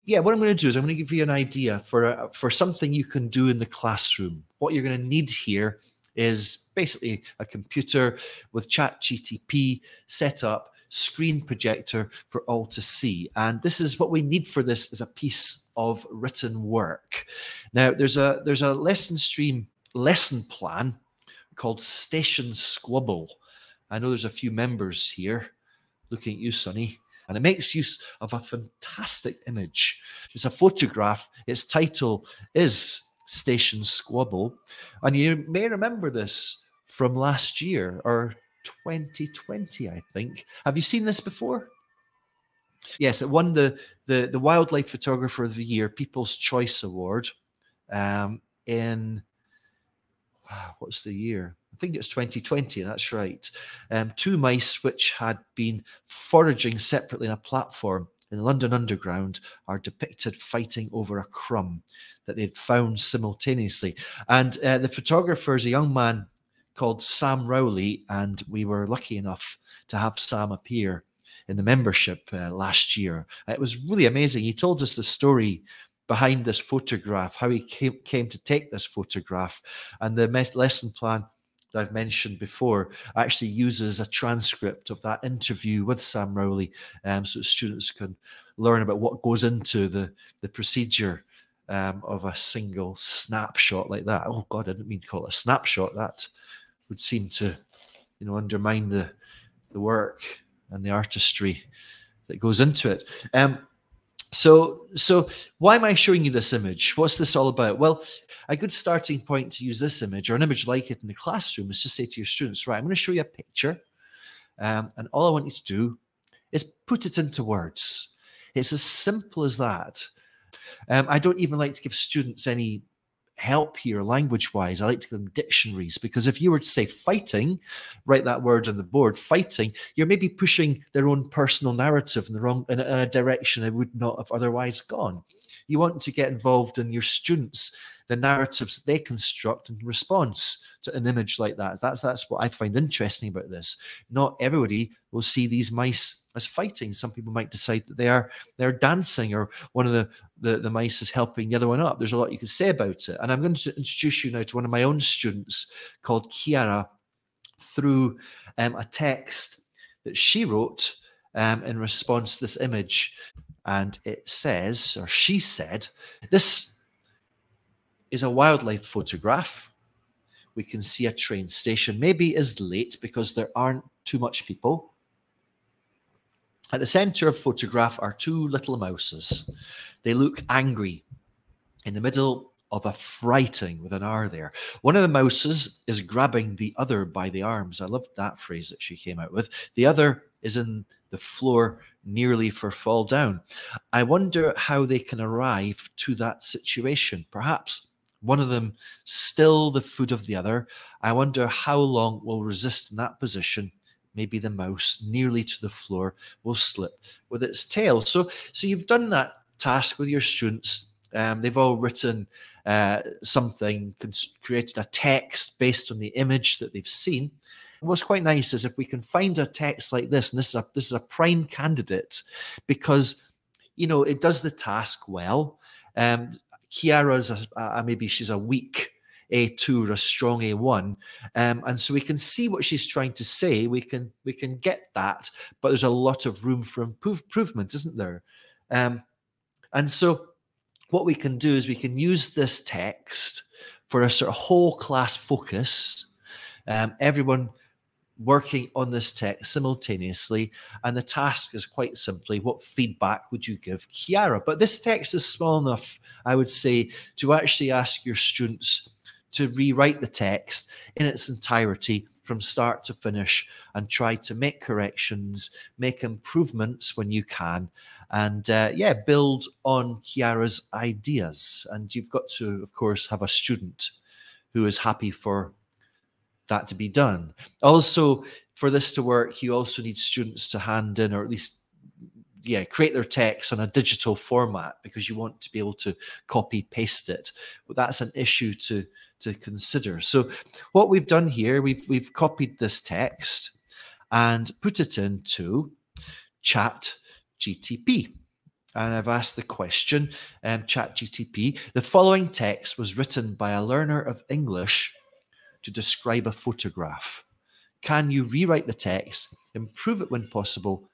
yeah, what I'm going to do is I'm going to give you an idea for something you can do in the classroom. What you're going to need here is basically a computer with ChatGPT set up, screen projector for all to see. And this is what we need for this, is a piece of written work. Now, there's a lesson plan called Station Squabble. I know there's a few members here looking at you, Sonny. And it makes use of a fantastic image. It's a photograph. Its title is Station Squabble. And you may remember this from last year, or 2020, I think. Have you seen this before? Yes, it won the Wildlife Photographer of the Year People's Choice Award in, what's the year? I think it's 2020, that's right. Two mice which had been foraging separately on a platform in the London Underground are depicted fighting over a crumb that they'd found simultaneously. And the photographer is a young man called Sam Rowley, and we were lucky enough to have Sam appear in the membership last year. It was really amazing. He told us the story behind this photograph, how he came to take this photograph, and the lesson plan that I've mentioned before actually uses a transcript of that interview with Sam Rowley, so students can learn about what goes into the procedure of a single snapshot like that. Oh God, I didn't mean to call it a snapshot. That would seem to, undermine the work and the artistry that goes into it. So why am I showing you this image? What's this all about? Well, a good starting point to use this image, or an image like it in the classroom, is to say to your students, right, I'm going to show you a picture, and all I want you to do is put it into words. It's as simple as that. I don't even like to give students any help here language-wise. I like to give them dictionaries, because if you were to say fighting, write that word on the board, fighting, you're maybe pushing their own personal narrative in a direction it would not have otherwise gone. You want to get involved in your students, the narratives that they construct in response to an image like that. That's what I find interesting about this. Not everybody will see these mice as fighting. Some people might decide that they're dancing, or one of the mice is helping the other one up. There's a lot you could say about it. And I'm going to introduce you now to one of my own students called Kiara through a text that she wrote in response to this image. And it says, or she said, this is a wildlife photograph. We can see a train station, maybe is late because there aren't too much people. At the center of the photograph are two little mouses. They look angry in the middle of a frighting, with an R there. One of the mouses is grabbing the other by the arms. I loved that phrase that she came out with. The other is in the floor, nearly for fall down. I wonder how they can arrive to that situation. Perhaps one of them still the foot of the other. I wonder how long it will resist in that position. Maybe the mouse nearly to the floor will slip with its tail. So you've done that task with your students. They've all written something, created a text based on the image that they've seen. What's quite nice is if we can find a text like this, and this is a prime candidate, because it does the task well. Kiara's maybe she's a weak A2 or a strong A1, and so we can see what she's trying to say. We can get that, but there's a lot of room for improvement, isn't there? And so what we can do is we can use this text for a sort of whole class focus. Everyone working on this text simultaneously, and the task is quite simply, what feedback would you give Kiara? But this text is small enough, I would say, to actually ask your students to rewrite the text in its entirety from start to finish, and try to make corrections, make improvements when you can, and build on Kiara's ideas. And you've got to, of course, have a student who is happy for that to be done. Also, for this to work, you also need students to hand in, or at least create their text on a digital format, because you want to be able to copy paste it. But that's an issue to consider. So what we've done here, we've copied this text and put it into ChatGPT. and I've asked the question, ChatGTP, the following text was written by a learner of English to describe a photograph. Can you rewrite the text, improve it when possible,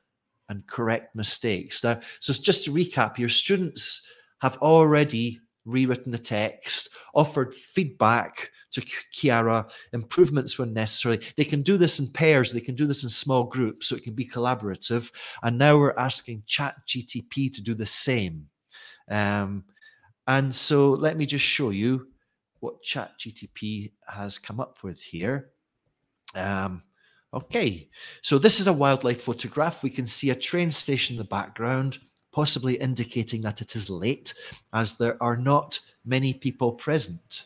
and correct mistakes? Now, so just to recap, your students have already rewritten the text, offered feedback to Kiara, improvements when necessary. They can do this in pairs, they can do this in small groups, so it can be collaborative. And now we're asking ChatGTP to do the same. And so let me just show you what ChatGTP has come up with here. Okay, so this is a wildlife photograph. We can see a train station in the background, possibly indicating that it is late, as there are not many people present.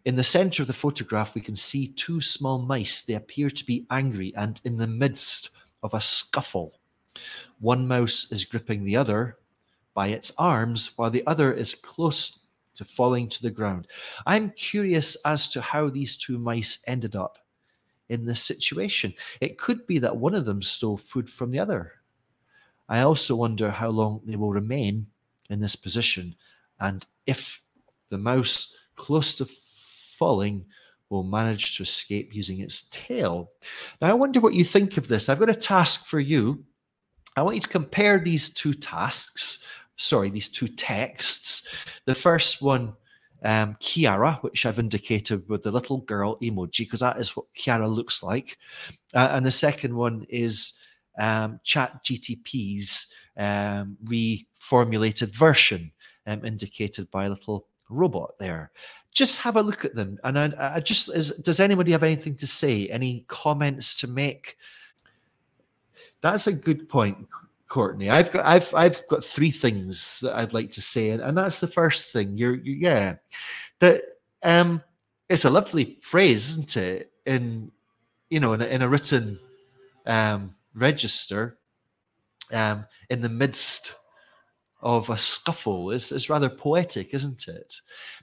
In the center of the photograph, we can see two small mice. They appear to be angry and in the midst of a scuffle. One mouse is gripping the other by its arms, while the other is close to falling to the ground. I'm curious as to how these two mice ended up in this situation. It could be that one of them stole food from the other. I also wonder how long they will remain in this position, and if the mouse close to falling will manage to escape using its tail. Now, I wonder what you think of this. I've got a task for you. I want you to compare these two texts. The first one, Kiara, which I've indicated with the little girl emoji, because that is what Kiara looks like. And the second one is ChatGTP's reformulated version, indicated by a little robot there. Just have a look at them. And does anybody have anything to say? Any comments to make? That's a good point, Courtney. I've got three things that I'd like to say, and that's the first thing. It's a lovely phrase, isn't it? In a written register, in the midst of a scuffle, is rather poetic, isn't it?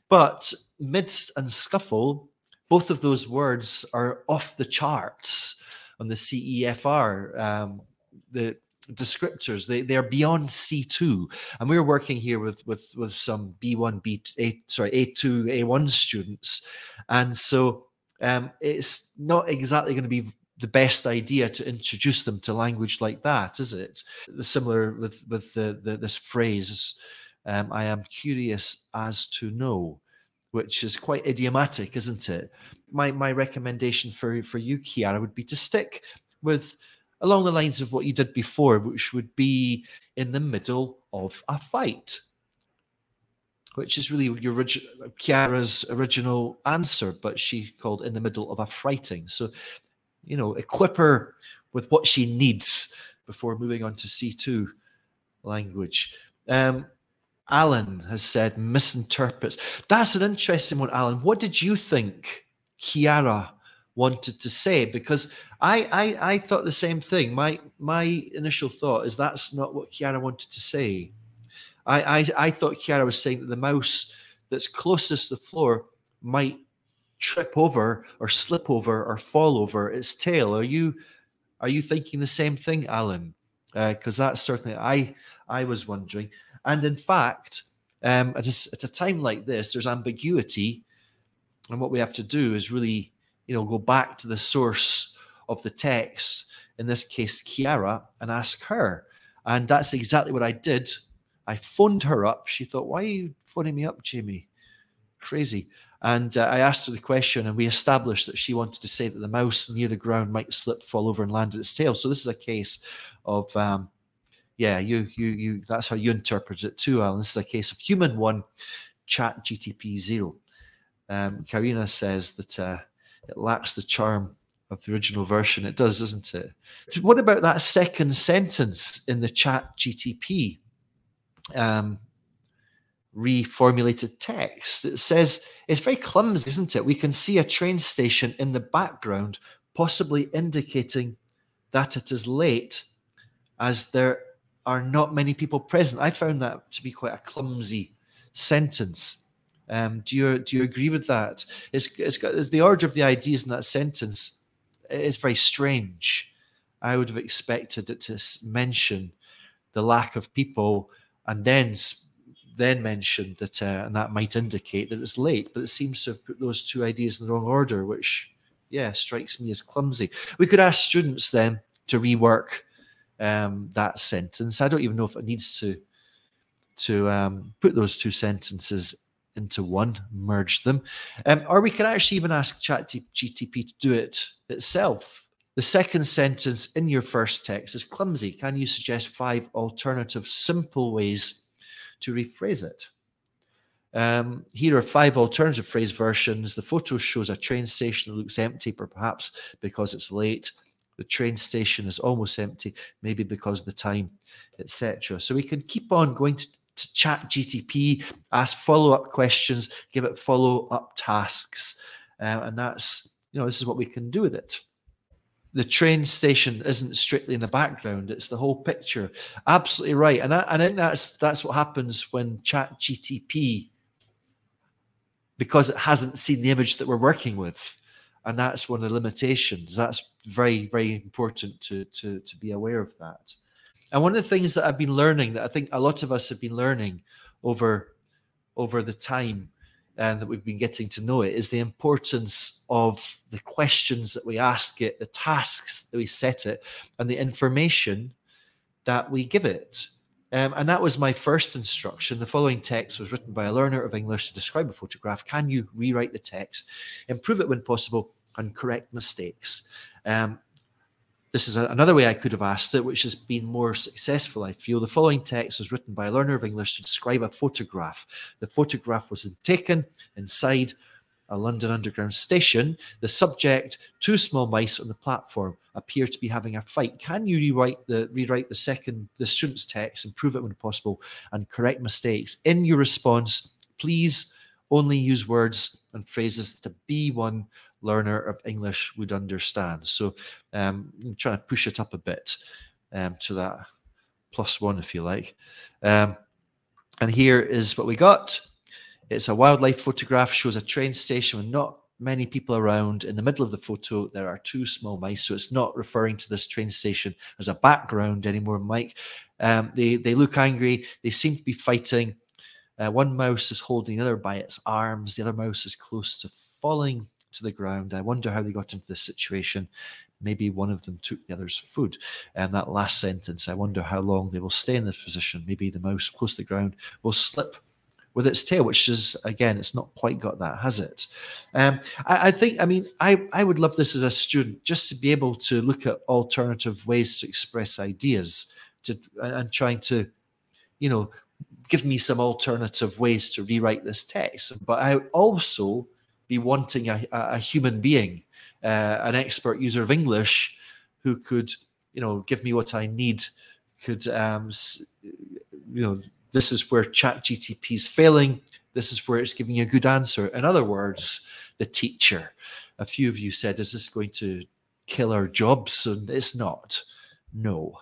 But midst and scuffle, both of those words are off the charts on the CEFR. The descriptors, they are beyond C2, and we're working here with some B1, A2, A1 students, and so it's not exactly going to be the best idea to introduce them to language like that, is it? Similar with this phrase, I am curious as to know, which is quite idiomatic, isn't it? My recommendation for you, Kiara, would be to stick with along the lines of what you did before, which would be in the middle of a fight, which is really Kiara's original answer, but she called in the middle of a fighting. So, equip her with what she needs before moving on to C2 language. Alan has said misinterprets. That's an interesting one, Alan. What did you think Kiara wanted to say? Because I thought the same thing. My initial thought is that's not what Kiara wanted to say. I thought Kiara was saying that the mouse that's closest to the floor might trip over or slip over or fall over its tail. Are you thinking the same thing, Alan? Because that's certainly I was wondering. And in fact, at a time like this, there's ambiguity, and what we have to do is really, go back to the source of the text, in this case, Kiara, and ask her. And that's exactly what I did. I phoned her up. She thought, why are you phoning me up, Jamie? Crazy. And I asked her the question, and we established that she wanted to say that the mouse near the ground might slip, fall over, and land at its tail. So this is a case of, you. That's how you interpret it too, Alan. This is a case of human 1, ChatGTP 0. Karina says that it lacks the charm of the original version. It does, doesn't it? What about that second sentence in the ChatGTP reformulated text? It says, it's very clumsy, isn't it? We can see a train station in the background, possibly indicating that it is late, as there are not many people present. I found that to be quite a clumsy sentence. Do you agree with that? It's got the order of the ideas in that sentence is very strange. I would have expected it to mention the lack of people, and then mentioned that, and that might indicate that it's late, but it seems to have put those two ideas in the wrong order, which, yeah, strikes me as clumsy. We could ask students then to rework that sentence. I don't even know if it needs to put those two sentences into one, merge them. Or we can actually even ask ChatGPT to do it itself. The second sentence in your first text is clumsy. Can you suggest 5 alternative simple ways to rephrase it? Here are 5 alternative phrase versions. The photo shows a train station that looks empty, perhaps because it's late. The train station is almost empty, maybe because of the time, etc. So we can keep on going to ChatGPT, ask follow-up questions, give it follow-up tasks, and that's, this is what we can do with it. The train station isn't strictly in the background; it's the whole picture. Absolutely right, and I think that's what happens when ChatGPT, because it hasn't seen the image that we're working with, and that's one of the limitations. That's very, very important to be aware of that. And one of the things that I've been learning, that I think a lot of us have been learning over the time that we've been getting to know it, is the importance of the questions that we ask it, the tasks that we set it, and the information that we give it. And that was my first instruction. The following text was written by a learner of English to describe a photograph. Can you rewrite the text, improve it when possible, and correct mistakes? This is another way I could have asked it, which has been more successful, I feel. The following text was written by a learner of English to describe a photograph. The photograph was taken inside a London Underground station. The subject, 2 small mice on the platform, appear to be having a fight. Can you rewrite the student's text, improve it when possible, and correct mistakes? In your response, please only use words and phrases that a B1 learner of English would understand. So I'm trying to push it up a bit to that +1, if you like. And here is what we got. It's a wildlife photograph, shows a train station with not many people around. In the middle of the photo, there are 2 small mice. So it's not referring to this train station as a background anymore, Mike. They look angry. They seem to be fighting. One mouse is holding the other by its arms. The other mouse is close to falling to the ground. I wonder how they got into this situation. Maybe one of them took the other's food. And that last sentence, I wonder how long they will stay in this position. Maybe the mouse close to the ground will slip with its tail, which is, again, it's not quite got that, has it? I would love this as a student, just to be able to look at alternative ways to express ideas, and trying to, give me some alternative ways to rewrite this text. But I would also be wanting a human being, an expert user of English, who could, give me what I need, could, this is where ChatGPT is failing. This is where it's giving you a good answer. In other words, the teacher. A few of you said, is this going to kill our jobs? And it's not. No.